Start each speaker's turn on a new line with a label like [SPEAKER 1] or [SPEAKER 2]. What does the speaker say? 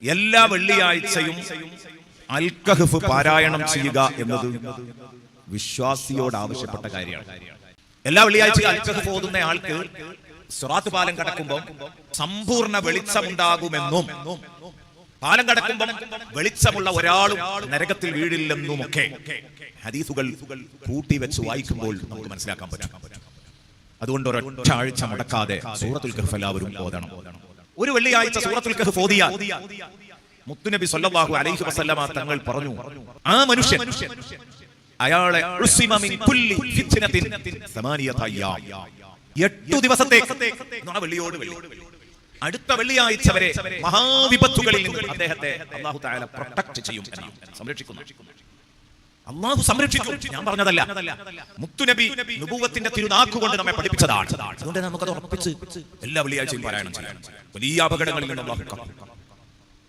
[SPEAKER 1] എല്ലാ വെള്ളിയാഴ്ചയും അൽ കഹ്ഫ് പാരായണം ചെയ്യുക എന്നത് വിശ്വാസിയോട് ആവശ്യപ്പെട്ട കാര്യമാണ്. എല്ലാ വെള്ളിയാഴ്ചയും അൽ കഹ്ഫ് ഓതുന്ന ആൾക്ക് സിറാത്ത് പാലം കടക്കുമ്പോൾ സമ്പൂർണ്ണ വെളിച്ചമുണ്ടാകുമെന്നും പാലം കടക്കുമ്പോൾ വെളിച്ചമുള്ള ഒരാളും നരകത്തിൽ വീഴില്ലെന്നുമൊക്കെ ഹദീസുകൾ കൂട്ടിവെച്ച് വായിക്കുമ്പോൾ നമുക്ക് മനസ്സിലാക്കാൻ പറ്റും. അതുകൊണ്ട് ഒരൊറ്റ ആഴ്ച മുടക്കാതെ സൂറത്തുൽ കഹ്ഫ് എല്ലാവരും ഓതണം. ഒരു വെള്ളിയാഴ്ച സൂറത്തുൽ കഹ്ഫ് ഓതിയാൽ മുത്തുനബി സല്ലല്ലാഹു അലൈഹി വസല്ലമ തങ്ങൾ പറഞ്ഞു, ആ മനുഷ്യൻ അയാളെ ഉസ്മ മിൻ കുല്ലി ഫിത്നത്തിൻ സമാനിയത അയ്യാം, 8 ദിവസത്തേക്ക് വെള്ളിയോട് വെള്ളി അടുത്ത വെള്ളിയാഴ്ച വരെ മഹാവിപത്തുകളിൽ നിന്ന് അദ്ദേഹത്തെ അല്ലാഹു തആല പ്രൊട്ടക്ട് ചെയ്യും, സംരക്ഷിക്കുന്നു. അല്ലാഹു സംരക്ഷിക്കും, ഞാൻ പറഞ്ഞതല്ല. മുത്തുനബി നുബുവത്തിന്റെ തിരുനാക്കുകൊണ്ട് നമ്മെ പഠിപ്പിച്ചതാണ്. അതുകൊണ്ട് നമുക്കത് ഉറപ്പിച്ച് എല്ലാ വെള്ളിയാഴ്ചയും പാരായണം ചെയ്യാം. വലിയ അപകടങ്ങളിൽ നിന്ന് അല്ലാഹു കാക്കും.